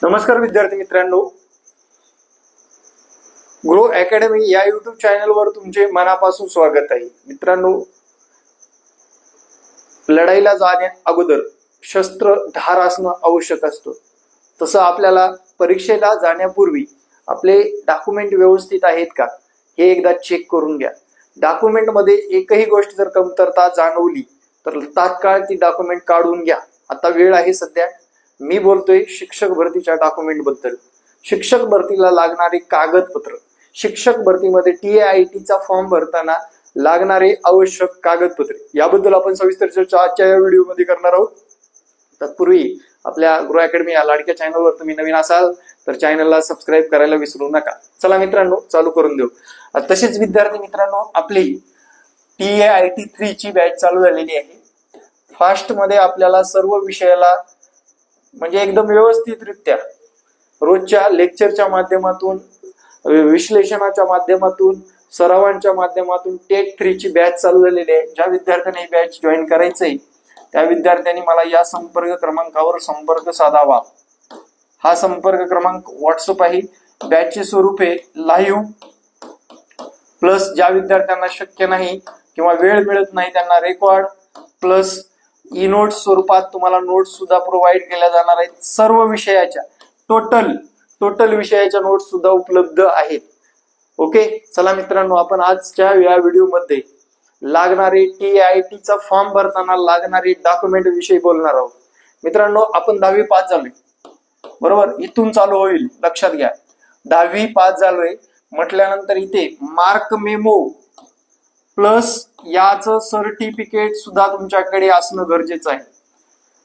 नमस्कार विद्यार्थी मित्रांनो, ग्रो अकॅडमी या युट्यूब चॅनलवर तुमचे मनापासून स्वागत आहे। मित्रांनो, लढाईला जाण्या अगोदर शस्त्र धार असणं आवश्यक असतं। तसं आपल्याला परीक्षेला जाण्यापूर्वी आपले डॉक्युमेंट व्यवस्थित आहेत का हे एकदा चेक करून घ्या। डॉक्युमेंट मध्ये एकही गोष्ट जर कमतरता जाणवली तर तात्काळ ती डॉक्युमेंट काढून घ्या। आता वेळ आहे सध्या। मी बोलतोय शिक्षक भरतीच्या डॉक्युमेंट बद्दल। शिक्षक भरतीला लागणारे कागदपत्र, शिक्षक भरतीमध्ये TAIT चा फॉर्म भरताना लागणारे आवश्यक कागदपत्रे याबद्दल आपण सविस्तर चर्चा आजच्या या व्हिडिओमध्ये करणार आहोत। तत्पूर्वी आपल्या ग्रो अकॅडमी या लाडक्या चॅनलवर तुम्ही नवीन असाल तर चॅनलला सबस्क्राईब करायला विसरू नका। चला मित्रांनो, चालू करून देऊ। तसेच विद्यार्थी मित्रांनो, आपली TAIT 3 ची बॅच चालू झालेली आहे। फास्ट मध्ये आपल्याला सर्व विषयाला म्हणजे एकदम व्यवस्थितरित्या रोजच्या लेक्चरच्या माध्यमातून, विश्लेषणाच्या माध्यमातून, सरावांच्या माध्यमातून टेट 3 ची बॅच चालू झालेली आहे। ज्या विद्यार्थ्यांनी ही बॅच जॉईन करायचंय त्या विद्यार्थ्यांनी मला या संपर्क क्रमांकावर संपर्क साधावा। हा संपर्क क्रमांक व्हॉट्सअप आहे। बॅचचे स्वरूप आहे लाईव्ह प्लस ज्या विद्यार्थ्यांना शक्य नाही किंवा वेळ मिळत नाही त्यांना रेकॉर्ड प्लस ई नोट्स स्वरूपात तुम्हाला नोट्स सुद्धा प्रोव्हाइड केल्या जाणार आहेत। सर्व विषयाच्या टोटल विषयाच्या नोट्स सुद्धा उपलब्ध आहेत। ओके, चला मित्रांनो, आपण आजच्या या व्हिडिओमध्ये लागणारे TAIT चा फॉर्म भरताना लागणारे डॉक्युमेंट विषयी बोलणार आहोत। मित्रांनो, आपण 10वी पास झालोय, बरोबर? इथून चालू होईल, लक्षात घ्या। 10वी पास झालोय म्हटल्यानंतर इथे मार्क मेमो प्लस याचं सर्टिफिकेट सुद्धा तुमच्याकडे असणं गरजेचं आहे,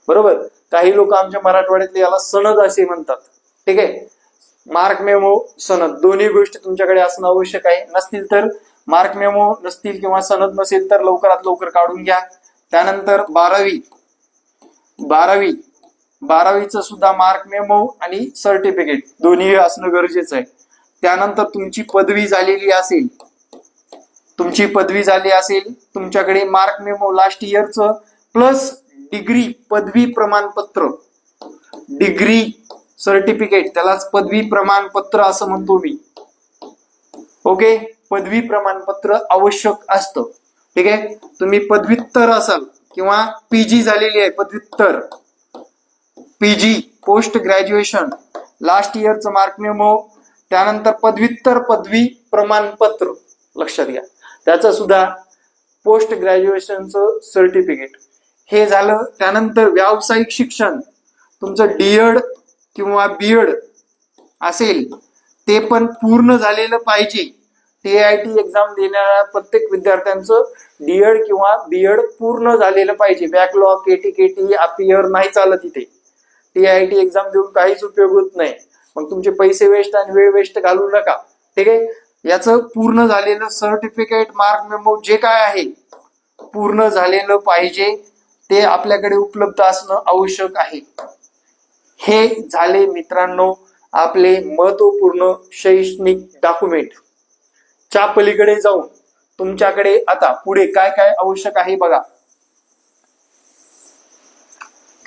बरोबर? काही लोक आमच्या मराठवाड्यातले याला सनद असे म्हणतात, ठीक आहे? मार्क मेमो, सनद दोन्ही गोष्टी तुमच्याकडे असणं आवश्यक आहे। नसतील तर मार्क मेमो नसतील किंवा सनद नसेल तर लवकरात लवकर काढून घ्या। त्यानंतर 12वीचं सुद्धा मार्क मेमो आणि सर्टिफिकेट दोन्ही असणं गरजेचं आहे। त्यानंतर तुमची पदवी झालेली असेल तुमच्याकडे मार्क मेमो लास्ट इयरचं प्लस डिग्री पदवी प्रमाणपत्र, डिग्री सर्टिफिकेट, त्यालाच पदवी प्रमाणपत्र असं म्हणतो मी। ओके, पदवी प्रमाणपत्र आवश्यक असतं, ठीक आहे? तुम्ही पदव्युत्तर असाल किंवा PG झालेली आहे, पदव्युत्तर PG पोस्ट ग्रॅज्युएशन लास्ट इयरचं मार्क मेमो, त्यानंतर पदव्युत्तर पदवी प्रमाणपत्र लक्षात घ्या, त्याचं सुद्धा पोस्ट ग्रॅज्युएशनचं सर्टिफिकेट हे झालं। त्यानंतर व्यावसायिक शिक्षण तुमचं DED किंवा BEd असेल ते पण पूर्ण झालेलं पाहिजे। TAIT एक्झाम देणाऱ्या प्रत्येक विद्यार्थ्यांचं DED किंवा BEd पूर्ण झालेलं पाहिजे। बॅकलॉग KT अपियर नाही चालत इथे। TAIT एक्झाम देऊन काहीच उपयोग होत नाही, मग तुमचे पैसे वेस्ट आणि वेळ वेस्ट घालू नका, ठीक आहे? याचं पूर्ण झालेलं सर्टिफिकेट, मार्क मेमो जे काय आहे पूर्ण झालेलं पाहिजे, ते आपल्याकडे उपलब्ध असणं आवश्यक आहे। हे झाले मित्रांनो आपले महत्वपूर्ण शैक्षणिक डॉक्युमेंट। च्या पलीकडे जाऊन तुमच्याकडे आता पुढे काय काय आवश्यक आहे बघा।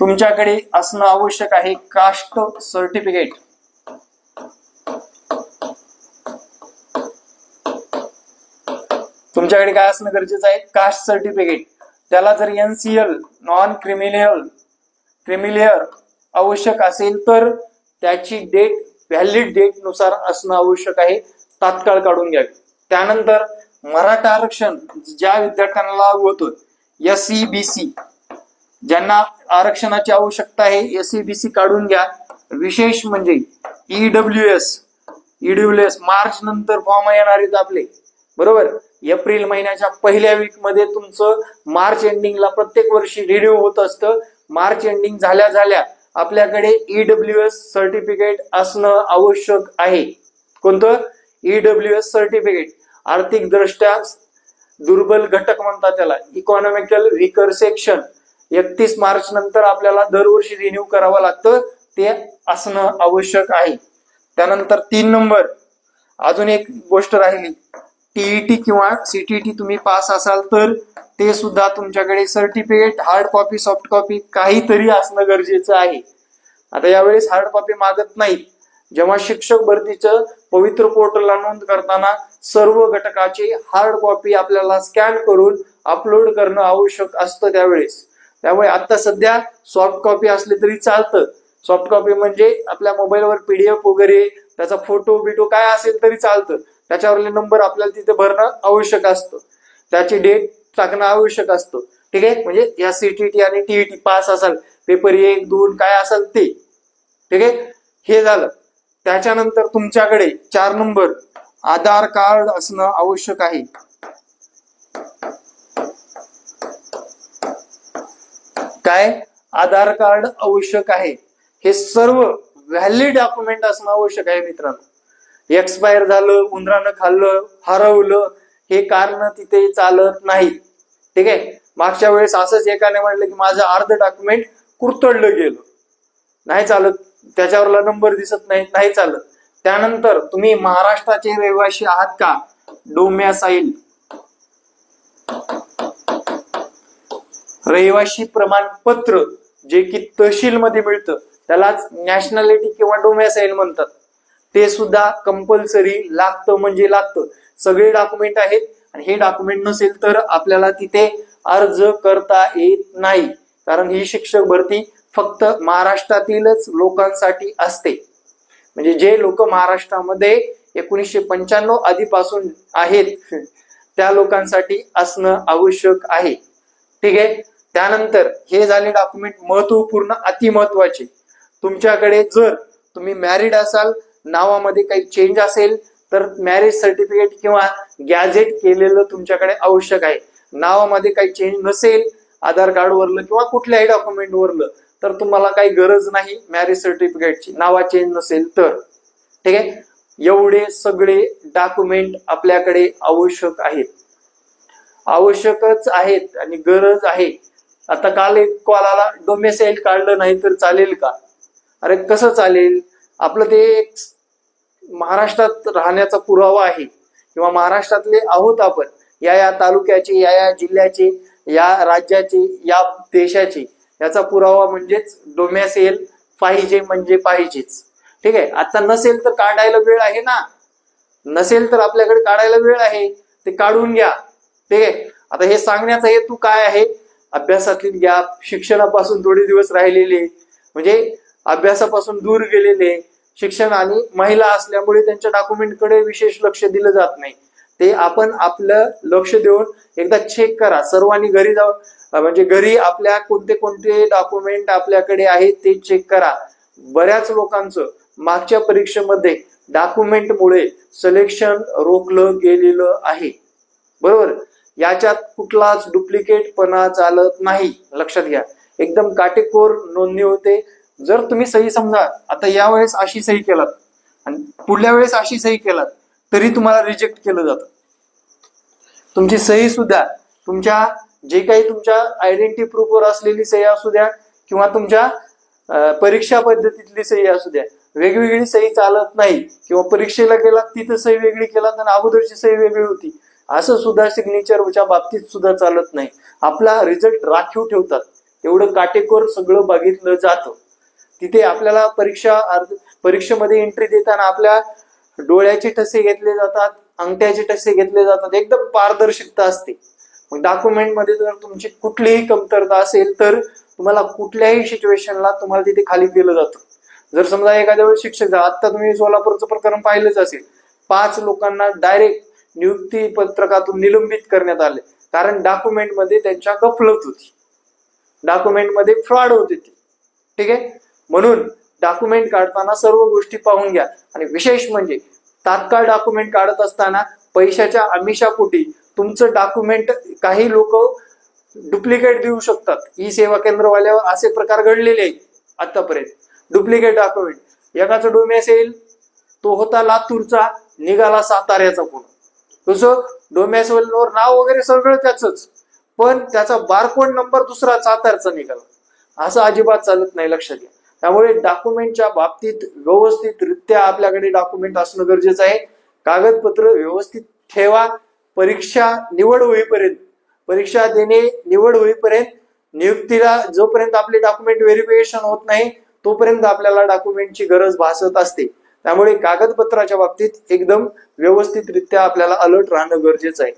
तुमच्याकडे असणं आवश्यक आहे कास्ट सर्टिफिकेट। तुमच्याकडे काय असणं गरजेचं आहे? Caste certificate. त्याला जर NCL नॉन क्रिमिलेअर आवश्यक असेल तर त्याची डेट व्हॅलिड डेट नुसार असणं आवश्यक आहे, तात्काळ काढून घ्यावी। त्यानंतर मराठा आरक्षण ज्या विद्यार्थ्यांना लागू होतं, SC BC ज्यांना आरक्षणाची आवश्यकता आहे SC BC काढून घ्या। विशेष म्हणजे EWS मार्च नंतर फॉर्म येणार आहेत आपले, बरोबर? एप्रिल महिन्याच्या पहिल्या वीक मध्ये तुमचं मार्च एंडिंगला प्रत्येक वर्षी रिन्यू होत असतं। मार्च एंडिंग झाल्या आपल्याकडे EWS सर्टिफिकेट असणं आवश्यक आहे। कोणतं? EWS certificate. आर्थिक दृष्ट्या दुर्बल घटक म्हणतात त्याला, इकॉनॉमिकल वीकर सेक्शन 31 मार्च नंतर आपल्याला दरवर्षी रिन्यू करावं लागतं, ते असणं आवश्यक आहे। त्यानंतर 3 नंबर अजून एक गोष्ट राहिली, TET किंवा CTT तुम्ही पास असाल तर ते सुद्धा तुमच्याकडे certificate hard copy soft copy काहीतरी असणं गरजेचं आहे। आता यावेळेस हार्ड कॉपी मागत नाहीत. जेव्हा शिक्षक भरतीचं पवित्र पोर्टलला नोंद करताना सर्व घटकाची हार्ड कॉपी आपल्याला स्कॅन करून अपलोड करणं आवश्यक असतं त्यावेळेस. त्यामुळे आता सध्या सॉफ्ट कॉपी असली तरी चालतं. सॉफ्ट कॉपी म्हणजे आपल्या मोबाईलवर PDF वगैरे त्याचा फोटो बिटो काय असेल तरी चालतं. त्याच्यावरले नंबर आपल्याला तिथे भरणं आवश्यक असतं, त्याची डेट टाकणं आवश्यक असतं. ठीक आहे, म्हणजे या CTT आणि TET पास असाल, पेपर 1, 2 काय असाल ते. ठीक आहे, हे झालं. त्याच्यानंतर तुमच्याकडे 4 नंबर आधार कार्ड असणं आवश्यक आहे. काय? आधार कार्ड आवश्यक आहे. हे सर्व व्हॅलिड डॉक्युमेंट असणं आवश्यक आहे मित्रांनो. एक्सपायर झालं, उंदरानं खाल्लं, हरवलं, हे कारण तिथे चालत नाही. ठीक आहे, मागच्या वेळेस असंच एकाने म्हटलं की माझं अर्ध डॉक्युमेंट कुरतडलं गेलं, नाही चालत. त्याच्यावरला नंबर दिसत नाही, नाही चालत. त्यानंतर तुम्ही महाराष्ट्राचे रहिवासी आहात का? डोमॅसाईल रहिवासी प्रमाणपत्र जे की तहसील मध्ये मिळतं त्यालाच नॅशनॅलिटी किंवा डोमॅसाईल म्हणतात. ते सुद्धा कंपल्सरी लागतं, म्हणजे लागतं. सगळे डॉक्युमेंट आहेत आणि हे डॉक्युमेंट नसेल तर आपल्याला तिथे अर्ज करता येत नाही. कारण ही शिक्षक भरती फक्त महाराष्ट्रातीलच लोकांसाठी असते. म्हणजे जे लोक महाराष्ट्रामध्ये 1995 आधीपासून आहेत त्या लोकांसाठी असणं आवश्यक आहे. ठीक आहे, त्यानंतर हे झाले डॉक्युमेंट महत्वपूर्ण, अति महत्वाचे. तुमच्याकडे जर तुम्ही मॅरिड असाल, नावामध्ये काही चेंज असेल तर मॅरेज सर्टिफिकेट किंवा गॅझेट केलेलं तुमच्याकडे आवश्यक आहे. नावामध्ये काही चेंज नसेल आधार कार्ड वरलं किंवा कुठल्याही डॉक्युमेंट वरलं तर तुम्हाला काही गरज नाही मॅरेज सर्टिफिकेटची, नावा चेंज नसेल तर. ठीक आहे, एवढे सगळे डॉक्युमेंट आपल्याकडे आवश्यक आहेत, आवश्यकच आहेत आणि गरज आहे. आता काल एक कॉल आला, डोमेसाईल काढलं नाही तर चालेल का? अरे कसं चालेल? आपलं ते एक महाराष्ट्रात राहण्याचा पुरावा आहे किंवा महाराष्ट्रातले आहोत आपण, या तालुक्याचे, या जिल्ह्याचे, या राज्याचे, या देशाचे, याचा पुरावा म्हणजेच डोमॅसाईल पाहिजे, म्हणजे पाहिजेच. ठीक आहे, आता नसेल तर काढायला वेळ आहे ना, नसेल तर आपल्याकडे काढायला वेळ आहे, ते काढून घ्या. ठीक आहे, आता हे सांगण्याचा हेतू काय आहे? अभ्यासातील गॅप, शिक्षणापासून थोडे दिवस राहिलेले, म्हणजे अभ्यासापासून दूर गेलेले, शिक्षण आणि महिला असल्यामुळे त्यांच्या डॉक्युमेंटकडे विशेष लक्ष दिलं जात नाही. ते आपण आपलं लक्ष देऊन एकदा चेक करा. सर्वांनी घरी जाऊन, म्हणजे घरी आपल्या कोणते कोणते डॉक्युमेंट आपल्याकडे आहेत ते चेक करा. बऱ्याच लोकांचं मागच्या परीक्षेमध्ये डॉक्युमेंटमुळे सिलेक्शन रोखलं गेलेलं आहे. बरोबर, याच्यात कुठलाच डुप्लिकेटपणा चालत नाही, लक्षात घ्या. एकदम काटेकोर नोंदणी होते. जर तुम्ही सही समजा आता यावेळेस अशी सही केलात आणि पुढल्या वेळेस अशी सही केलात तरी तुम्हाला रिजेक्ट केलं जातं. तुमची सही सुद्धा तुमच्या जे काही तुमच्या आयडेंटिटी प्रूफवर असलेली सही असू द्या किंवा तुमच्या परीक्षा पद्धतीतली सही असू द्या, वेगवेगळी सही चालत नाही. किंवा परीक्षेला गेलात तिथं सही वेगळी केलात आणि अगोदरची सही वेगळी होती, असं सुद्धा सिग्नेचरच्या बाबतीत सुद्धा चालत नाही. आपला रिझल्ट राखीव ठेवतात, एवढं काटेकोर सगळं बघितलं जातं. तिथे आपल्याला परीक्षेमध्ये एंट्री देताना आपल्या डोळ्याचे ठसे घेतले जातात, अंगठ्याचे ठसे घेतले जातात, एकदम पारदर्शकता असते. मग डॉक्युमेंट मध्ये जर तुमची कुठलीही कमतरता असेल तर तुम्हाला कुठल्याही सिच्युएशनला तुम्हाला तिथे खाली केलं जातं. जर समजा एखाद्या वेळेस शिक्षक, आता तुम्ही सोलापूरचं प्रकरण पाहिलंच असेल, 5 लोकांना डायरेक्ट नियुक्ती पत्रकातून निलंबित करण्यात आले कारण डॉक्युमेंटमध्ये त्यांच्या गफलत होती, डॉक्युमेंटमध्ये फ्रॉड होती. ठीक आहे, म्हणून डॉक्युमेंट काढताना सर्व गोष्टी पाहून घ्या. आणि विशेष म्हणजे तात्काळ डॉक्युमेंट काढत असताना पैशाच्या आमिषापोटी तुमचं डॉक्युमेंट काही लोक डुप्लिकेट देऊ शकतात. ई सेवा केंद्रवाल्यावर असे प्रकार घडलेले आहेत आतापर्यंत. डुप्लिकेट डॉक्युमेंट, एकाचं डोमॅसाईल तो होता लातूरचा, निघाला साताऱ्याचा पुन्हा. तसं डोमॅसाईलवर नाव वगैरे सगळं त्याचंच, पण त्याचा बारकोड नंबर दुसरा सातारचा निघाला. असं अजिबात चालत नाही, लक्षात घ्या. त्यामुळे डॉक्युमेंटच्या बाबतीत व्यवस्थितरित्या आपल्याकडे डॉक्युमेंट असणं गरजेचं आहे. कागदपत्र व्यवस्थित ठेवा. परीक्षा निवड होईपर्यंत, परीक्षा देणे निवड होईपर्यंत, नियुक्तीला जोपर्यंत आपले डॉक्युमेंट व्हेरिफिकेशन होत नाही तोपर्यंत आपल्याला डॉक्युमेंटची गरज भासत असते. त्यामुळे कागदपत्राच्या बाबतीत एकदम व्यवस्थितरित्या आपल्याला अलर्ट राहणं गरजेचं आहे.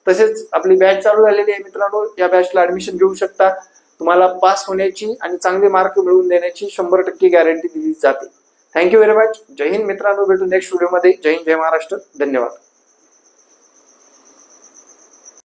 तसेच आपली बॅच चालू झालेली आहे मित्रांनो, या बॅचला ऍडमिशन घेऊ शकता. तुम्हाला पास होण्याची आणि चांगले मार्क मिळवून देण्याची 100% गॅरंटी दिली जाते. Thank you very much. जय हिंद मित्रांनो, भेटू नेक्स्ट व्हिडिओमध्ये. जय हिंद, जय महाराष्ट्र. धन्यवाद.